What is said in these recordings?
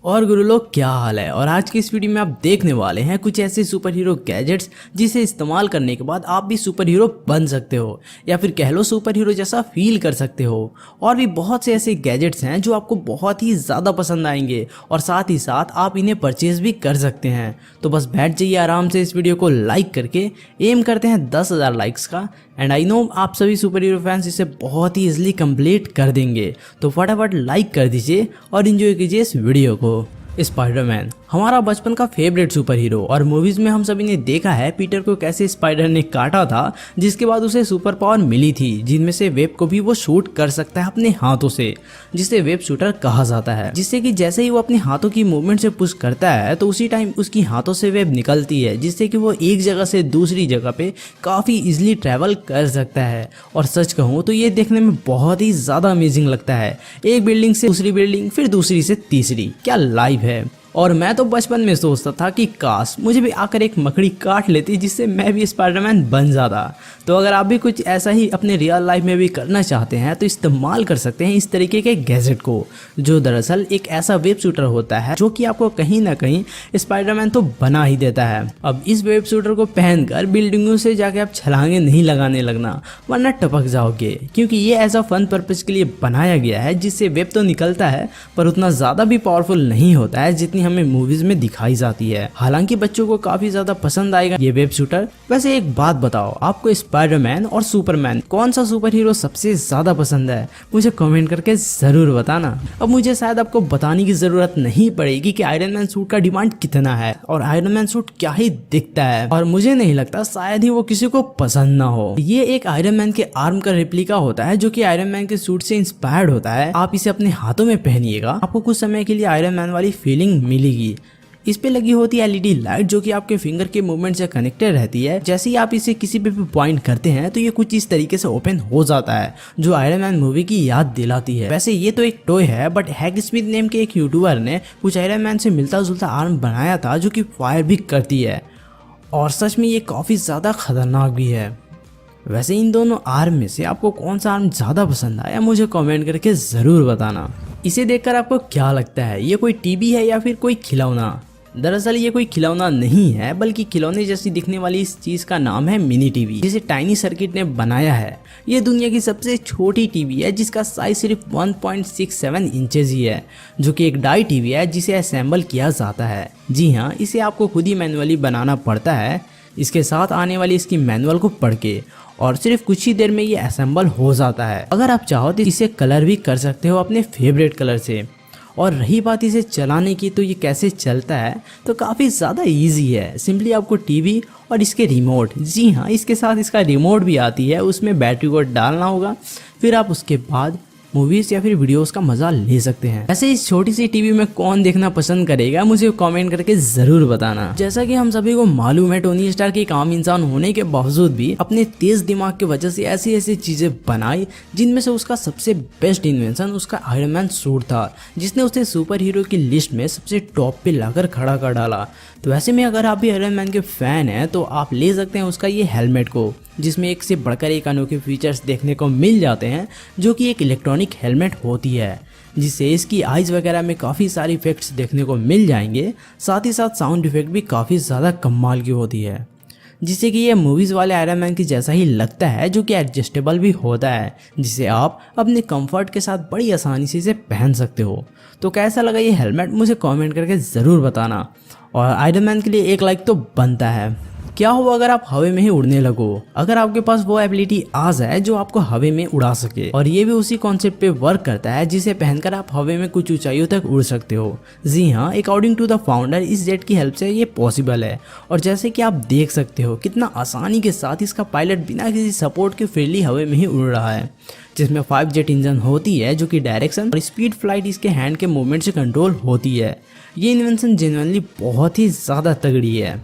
और गुरु लोग क्या हाल है। और आज की इस वीडियो में आप देखने वाले हैं कुछ ऐसे सुपर हीरो गैजेट्स जिसे इस्तेमाल करने के बाद आप भी सुपर हीरो बन सकते हो या फिर कह लो सुपर हीरो जैसा फील कर सकते हो। और भी बहुत से ऐसे गैजेट्स हैं जो आपको बहुत ही ज़्यादा पसंद आएंगे और साथ ही साथ आप इन्हें परचेज भी कर सकते हैं। तो बस बैठ जाइए आराम से, इस वीडियो को लाइक करके एम करते हैं 10,000 लाइक्स का। एंड आई नो आप सभी सुपर हीरो फैंस इसे बहुत ही इजीली कंप्लीट कर देंगे। तो फटाफट लाइक कर दीजिए और एंजॉय कीजिए इस वीडियो को। स्पाइडरमैन हमारा बचपन का फेवरेट सुपर हीरो और मूवीज में हम सभी ने देखा है पीटर को कैसे स्पाइडर ने काटा था, जिसके बाद उसे सुपर पावर मिली थी जिनमें से वेब को भी वो शूट कर सकता है अपने हाथों से, जिसे वेब शूटर कहा जाता है। जिससे कि जैसे ही वो अपने हाथों की मूवमेंट से पुश करता है तो उसी टाइम उसकी हाथों से वेब निकलती है, जिससे कि वो एक जगह से दूसरी जगह पे काफी इजिली ट्रैवल कर सकता है। और सच कहूँ तो ये देखने में बहुत ही ज्यादा अमेजिंग लगता है, एक बिल्डिंग से दूसरी बिल्डिंग फिर दूसरी से तीसरी, क्या लाइव है। और मैं तो बचपन में सोचता था कि काश मुझे भी आकर एक मकड़ी काट लेती जिससे मैं भी स्पाइडरमैन बन जाता। तो अगर आप भी कुछ ऐसा ही अपने रियल लाइफ में भी करना चाहते हैं तो इस्तेमाल कर सकते हैं इस तरीके के गैजेट को, जो दरअसल एक ऐसा वेब शूटर होता है जो कि आपको कहीं ना कहीं स्पाइडरमैन तो बना ही देता है। अब इस वेब शूटर को पहनकर बिल्डिंगों से जाके आप छलांगे नहीं लगाने लगना, वरना टपक जाओगे, क्योंकि ये ऐसा फन पर्पज के लिए बनाया गया है जिससे वेब तो निकलता है पर उतना ज़्यादा भी पावरफुल नहीं होता है जितनी हमें मूवीज में दिखाई जाती है। हालांकि बच्चों को काफी ज्यादा पसंद आएगा ये वेब शूटर। वैसे एक बात बताओ, आपको स्पाइडरमैन और सुपरमैन कौन सा सुपर हीरो सबसे ज्यादा पसंद है? मुझे कमेंट करके जरूर बताना। अब मुझे शायद आपको बताने की जरूरत नहीं पड़ेगी कि आयरन मैन सूट का डिमांड कितना है और आयरन मैन सूट क्या ही दिखता है, और मुझे नहीं लगता शायद ही वो किसी को पसंद ना हो। ये एक आयरन मैन के आर्म का रेप्लिका होता है जो कि आयरन मैन के सूट से इंस्पायर्ड होता है। आप इसे अपने हाथों में पहनिएगा, आपको कुछ समय के लिए आयरन मैन वाली फीलिंग मिलेगी। इस पे लगी होती है एलईडी लाइट जो कि आपके फिंगर के मूवमेंट से कनेक्टेड रहती है। जैसे ही आप इसे किसी पे भी पॉइंट करते हैं तो ये कुछ इस तरीके से ओपन हो जाता है, जो आयरन मैन मूवी की याद दिलाती है। वैसे ये तो एक टॉय है, बट हैक स्मिथ नेम के एक यूट्यूबर ने कुछ आयरन मैन से मिलता जुलता आर्म बनाया था जो कि फायर भी करती है, और सच में ये काफ़ी ज़्यादा खतरनाक भी है। वैसे इन दोनों आर्म में से आपको कौन सा आर्म ज़्यादा पसंद आया मुझे कमेंट करके ज़रूर बताना। इसे देखकर आपको क्या लगता है, ये कोई टीवी है या फिर कोई खिलौना? दरअसल ये कोई खिलौना नहीं है, बल्कि खिलौने जैसी दिखने वाली इस चीज़ का नाम है मिनी टीवी, जिसे टाइनी सर्किट ने बनाया है। ये दुनिया की सबसे छोटी टीवी है जिसका साइज सिर्फ 1.67 इंचेस ही है, जो कि एक डाई टीवी है जिसे असेंबल किया जाता है। जी हाँ, इसे आपको खुद ही मैनुअली बनाना पड़ता है, इसके साथ आने वाली इसकी मैनुअल को पढ़ के, और सिर्फ कुछ ही देर में ये असेंबल हो जाता है। अगर आप चाहो तो इसे कलर भी कर सकते हो अपने फेवरेट कलर से। और रही बात इसे चलाने की, तो ये कैसे चलता है तो काफ़ी ज़्यादा इजी है। सिंपली आपको टीवी और इसके रिमोट, जी हाँ इसके साथ इसका रिमोट भी आती है, उसमें बैटरी को डालना होगा, फिर आप उसके बाद मूवीज या फिर वीडियोस का मजा ले सकते हैं। ऐसे इस छोटी सी टीवी में कौन देखना पसंद करेगा मुझे कमेंट करके जरूर बताना। जैसा कि हम सभी को मालूम है, टोनी स्टार्क एक आम इंसान होने के बावजूद भी अपने तेज दिमाग की वजह से ऐसी ऐसी चीजें बनाई, जिनमें से उसका सबसे बेस्ट इन्वेंशन उसका आयरन मैन सूट था, जिसने उसे सुपर हीरो की लिस्ट में सबसे टॉप पे लाकर खड़ा कर डाला। तो ऐसे में अगर आप भी आयरन मैन के फैन हैं तो आप ले सकते हैं उसका ये हेलमेट को, जिसमें एक से बढ़कर एक अनोखे फीचर्स देखने को मिल जाते हैं, जो कि एक इलेक्ट्रॉनिक हेलमेट होती है, जिससे इसकी आइज़ वगैरह में काफ़ी सारे इफेक्ट्स देखने को मिल जाएंगे। साथ ही साथ साउंड इफेक्ट भी काफ़ी ज़्यादा कमाल की होती है, जिससे कि ये मूवीज़ वाले आयरन मैन की जैसा ही लगता है, जो कि एडजस्टेबल भी होता है, जिसे आप अपने कंफर्ट के साथ बड़ी आसानी से इसे पहन सकते हो। तो कैसा लगा ये हेलमेट मुझे कमेंट करके ज़रूर बताना, और आयरन मैन के लिए एक लाइक तो बनता है। क्या हो अगर आप हवा में ही उड़ने लगो, अगर आपके पास वो एबिलिटी आ जाए जो आपको हवा में उड़ा सके, और ये भी उसी कॉन्सेप्ट पे वर्क करता है जिसे पहनकर आप हवा में कुछ ऊंचाइयों तक उड़ सकते हो। जी हाँ, अकॉर्डिंग टू द फाउंडर इस जेट की हेल्प से ये पॉसिबल है। और जैसे कि आप देख सकते हो कितना आसानी के साथ इसका पायलट बिना किसी सपोर्ट के फ्रीली हवा में ही उड़ रहा है, जिसमें 5 जेट इंजन होती है जो कि डायरेक्शन और स्पीड फ्लाइट इसके हैंड के मूवमेंट से कंट्रोल होती है। ये इन्वेंशन जेन्युइनली बहुत ही ज़्यादा तगड़ी है।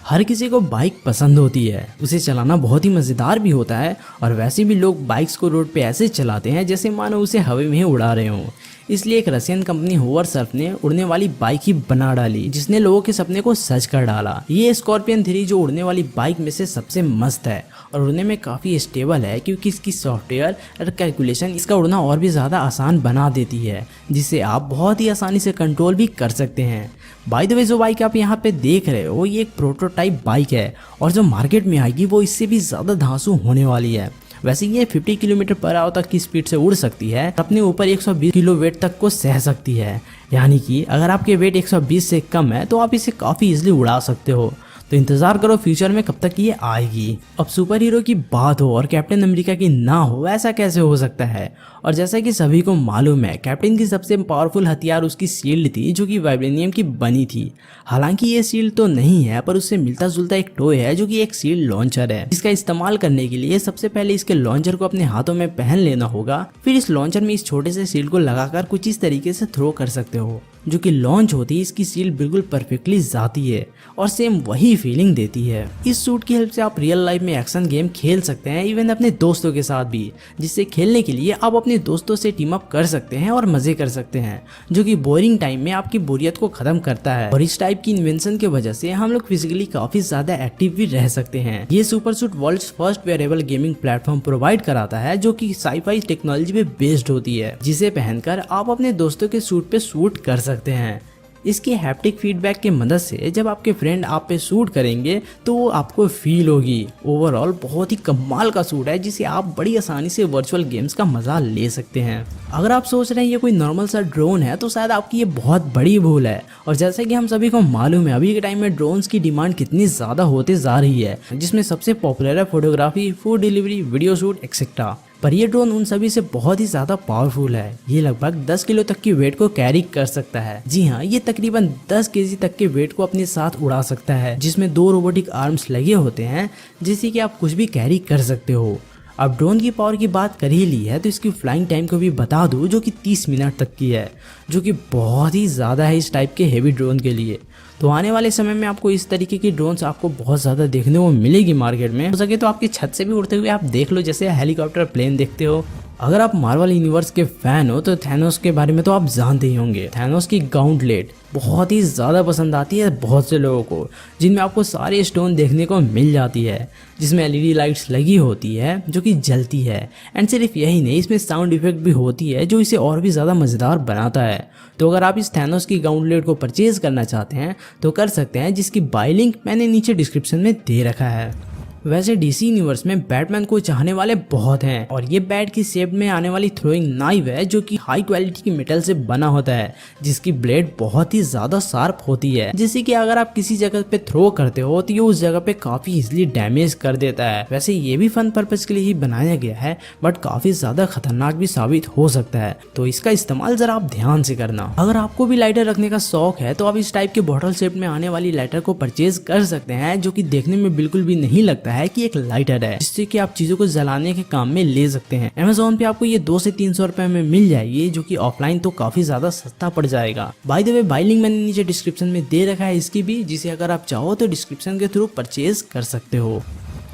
हर किसी को बाइक पसंद होती है, उसे चलाना बहुत ही मज़ेदार भी होता है, और वैसे भी लोग बाइक्स को रोड पे ऐसे चलाते हैं जैसे मानो उसे हवा में ही उड़ा रहे हों। इसलिए एक रशियन कंपनी होवरसर्फ ने उड़ने वाली बाइक ही बना डाली, जिसने लोगों के सपने को सच कर डाला। ये स्कॉर्पियन 3 जो उड़ने वाली बाइक में से सबसे मस्त है और उड़ने में काफ़ी स्टेबल है, क्योंकि इसकी सॉफ्टवेयर और कैलकुलेशन इसका उड़ना और भी ज़्यादा आसान बना देती है, जिसे आप बहुत ही आसानी से कंट्रोल भी कर सकते हैं। बाय द वे, जो बाइक आप यहाँ पे देख रहे हो ये एक प्रोटोटाइप बाइक है और जो मार्केट में आएगी वो इससे भी ज़्यादा धांसू होने वाली है। वैसे ये 50 किलोमीटर पर आवर तक की स्पीड से उड़ सकती है, अपने ऊपर 120 किलो वेट तक को सह सकती है। यानी कि अगर आपके वेट 120 से कम है तो आप इसे काफ़ी इजीली उड़ा सकते हो। तो इंतजार करो फ्यूचर में कब तक ये आएगी। अब सुपर हीरो की बात हो और कैप्टन अमेरिका की ना हो, ऐसा कैसे हो सकता है? और जैसा कि सभी को मालूम है, कैप्टन की सबसे पावरफुल हथियार उसकी शील्ड थी, जो कि वाइब्रेनियम की बनी थी। हालांकि ये शील्ड तो नहीं है, पर उससे मिलता जुलता एक टॉय है जो कि एक शील्ड लॉन्चर है, जिसका इस्तेमाल करने के लिए सबसे पहले इसके लॉन्चर को अपने हाथों में पहन लेना होगा। फिर इस लॉन्चर में इस छोटे से शील्ड को लगाकर कुछ इस तरीके से थ्रो कर सकते हो, जो कि लॉन्च होती है इसकी शील्ड बिल्कुल परफेक्टली जाती है और सेम वही फीलिंग देती है। इस सूट की हेल्प से आप रियल लाइफ में एक्शन गेम खेल सकते हैं, इवन अपने दोस्तों के साथ भी, जिससे खेलने के लिए आप अपने दोस्तों से टीम अप कर सकते हैं और मजे कर सकते हैं, जो कि बोरिंग टाइम में आपकी बोरियत को खत्म करता है। और इस टाइप की इन्वेंशन की वजह से हम लोग फिजिकली काफी ज्यादा एक्टिव भी रह सकते हैं। ये super suit world's first wearable gaming platform provide कराता है, जो कि साईफाई टेक्नोलॉजी पे बेस्ड होती है, जिसे पहनकर आप अपने दोस्तों के सूट पे शूट कर सकते हैं। इसकी हैप्टिक फीडबैक की मदद से जब आपके फ्रेंड आप पे शूट करेंगे तो वो आपको फील होगी। ओवरऑल बहुत ही कमाल का सूट है, जिसे आप बड़ी आसानी से वर्चुअल गेम्स का मजा ले सकते हैं। अगर आप सोच रहे हैं ये कोई नॉर्मल सा ड्रोन है, तो शायद आपकी ये बहुत बड़ी भूल है। और जैसे कि हम सभी को मालूम है, अभी के टाइम में ड्रोन्स की डिमांड कितनी ज़्यादा होते जा रही है, जिसमें सबसे पॉपुलर है photography, food delivery, video shoot etcetera. पर ये ड्रोन उन सभी से बहुत ही ज़्यादा पावरफुल है। ये लगभग 10 किलो तक की वेट को कैरी कर सकता है। जी हाँ, ये तकरीबन 10 केजी तक के वेट को अपने साथ उड़ा सकता है, जिसमें 2 रोबोटिक आर्म्स लगे होते हैं, जिससे कि आप कुछ भी कैरी कर सकते हो। अब ड्रोन की पावर की बात कर ही ली है, तो इसकी फ्लाइंग टाइम को भी बता दूं, जो कि 30 मिनट तक की है, जो कि बहुत ही ज़्यादा है इस टाइप के हेवी ड्रोन के लिए। तो आने वाले समय में आपको इस तरीके की ड्रोन्स आपको बहुत ज़्यादा देखने को मिलेगी मार्केट में। हो सके तो आपकी छत से भी उड़ते हुए आप देख लो, जैसे हेलीकॉप्टर, प्लेन देखते हो। अगर आप मार्वल यूनिवर्स के फैन हो तो थैनोस के बारे में तो आप जानते ही होंगे। थैनोस की गाउंटलेट बहुत ही ज़्यादा पसंद आती है बहुत से लोगों को, जिनमें आपको सारे स्टोन देखने को मिल जाती है, जिसमें एलईडी लाइट्स लगी होती है जो कि जलती है। एंड सिर्फ यही नहीं, इसमें साउंड इफेक्ट भी होती है, जो इसे और भी ज़्यादा मज़ेदार बनाता है। तो अगर आप इस थैनोस की गाउंटलेट को परचेज करना चाहते हैं तो कर सकते हैं, जिसकी बाय लिंक मैंने नीचे डिस्क्रिप्शन में दे रखा है। वैसे डीसी यूनिवर्स में बैटमैन को चाहने वाले बहुत हैं और ये बैट की शेप में आने वाली थ्रोइंग नाइफ है, जो कि हाई क्वालिटी की मेटल से बना होता है, जिसकी ब्लेड बहुत ही ज्यादा शार्प होती है, जिससे कि अगर आप किसी जगह पे थ्रो करते हो तो ये उस जगह पे काफी इजीली डैमेज कर देता है। वैसे ये भी फन पर्पज के लिए ही बनाया गया है, बट काफी ज्यादा खतरनाक भी साबित हो सकता है, तो इसका इस्तेमाल जरा आप ध्यान से करना। अगर आपको भी लाइटर रखने का शौक है तो आप इस टाइप के बॉटल शेप में आने वाली लाइटर को परचेज कर सकते हैं, जो कि देखने में बिल्कुल भी नहीं लगता है कि एक लाइटर है, जिससे कि आप चीजों को जलाने के काम में ले सकते हैं। Amazon पे आपको ये 200 से 300 रुपए में मिल जाएगी, जो कि ऑफलाइन तो काफी ज्यादा सस्ता पड़ जाएगा। By the way, bye link मैंने नीचे डिस्क्रिप्शन में दे रखा है इसकी भी, जिसे अगर आप चाहो तो डिस्क्रिप्शन के थ्रू परचेज कर सकते हो।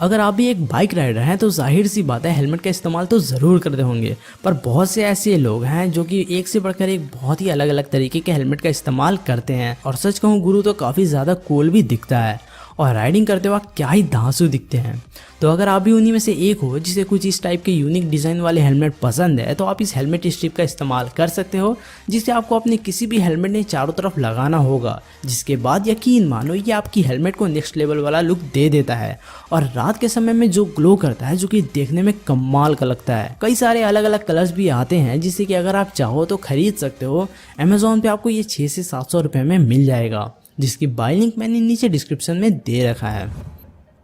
अगर आप भी एक बाइक राइडर हैं तो जाहिर सी बात है हेलमेट का इस्तेमाल तो ज़रूर करते होंगे, पर बहुत से ऐसे लोग हैं जो कि एक से बढ़कर एक बहुत ही अलग अलग तरीके के हेलमेट का इस्तेमाल करते हैं। और सच कहूँ, गुरु तो काफ़ी ज़्यादा कूल भी दिखता है और राइडिंग करते वक्त क्या ही धांसू दिखते हैं। तो अगर आप भी उन्हीं में से एक हो जिसे कुछ इस टाइप के यूनिक डिज़ाइन वाले हेलमेट पसंद है, तो आप इस हेलमेट स्ट्रिप का इस्तेमाल कर सकते हो, जिसे आपको अपने किसी भी हेलमेट में चारों तरफ लगाना होगा, जिसके बाद यकीन मानो ये आपकी हेलमेट को नेक्स्ट लेवल वाला लुक दे देता है और रात के समय में जो ग्लो करता है, जो कि देखने में कमाल का लगता है। कई सारे अलग अलग कलर्स भी आते हैं, जिससे कि अगर आप चाहो तो खरीद सकते हो। Amazon पे आपको ये 600 से 700 रुपये में मिल जाएगा, जिसकी बाय लिंक मैंने नीचे डिस्क्रिप्शन में दे रखा है।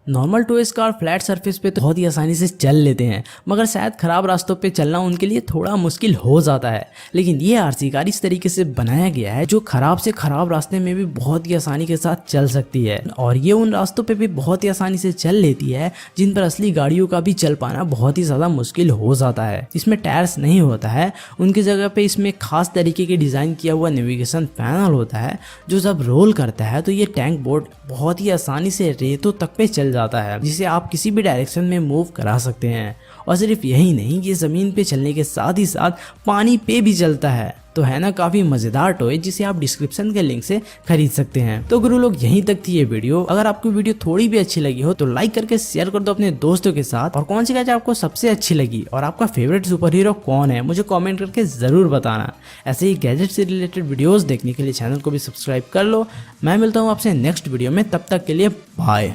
Normal toys car flat surface पे तो बहुत ही आसानी से चल लेते हैं, मगर शायद खराब रास्तों पे चलना उनके लिए थोड़ा मुश्किल हो जाता है। लेकिन ये आरसी कार इस तरीके से बनाया गया है जो खराब से खराब रास्ते में भी बहुत ही आसानी के साथ चल सकती है, और ये उन रास्तों पे भी बहुत ही आसानी से चल लेती है जिन पर असली गाड़ियों का भी चल पाना बहुत ही ज़्यादा मुश्किल हो जाता है। इसमें टायर्स नहीं होता है, उनकी जगह पे इसमें खास तरीके के डिज़ाइन किया हुआ नेविगेशन पैनल होता है, जो जब रोल करता है तो ये टैंक बोट बहुत ही आसानी से रेतों तक पे चल जाता है, जिसे आप किसी भी डायरेक्शन में मूव करा सकते हैं। और सिर्फ यही नहीं, ये ज़मीन पे चलने के साथ ही साथ पानी पे भी चलता है। तो है ना काफी मजेदार टॉय जिसे आप डिस्क्रिप्शन के लिंक से खरीद सकते हैं। तो गुरु लोग यहीं तक थी ये वीडियो। अगर आपको वीडियो थोड़ी भी अच्छी लगी हो तो लाइक करके शेयर कर दो अपने दोस्तों के साथ। और कौन सी गैजेट आपको सबसे अच्छी लगी और आपका फेवरेट सुपर हीरो कौन है मुझे कमेंट करके जरूर बताना। ऐसे ही गैजेट से रिलेटेड वीडियोस देखने के लिए चैनल को भी सब्सक्राइब कर लो। मैं मिलता हूँ आपसे नेक्स्ट वीडियो में, तब तक के लिए बाय।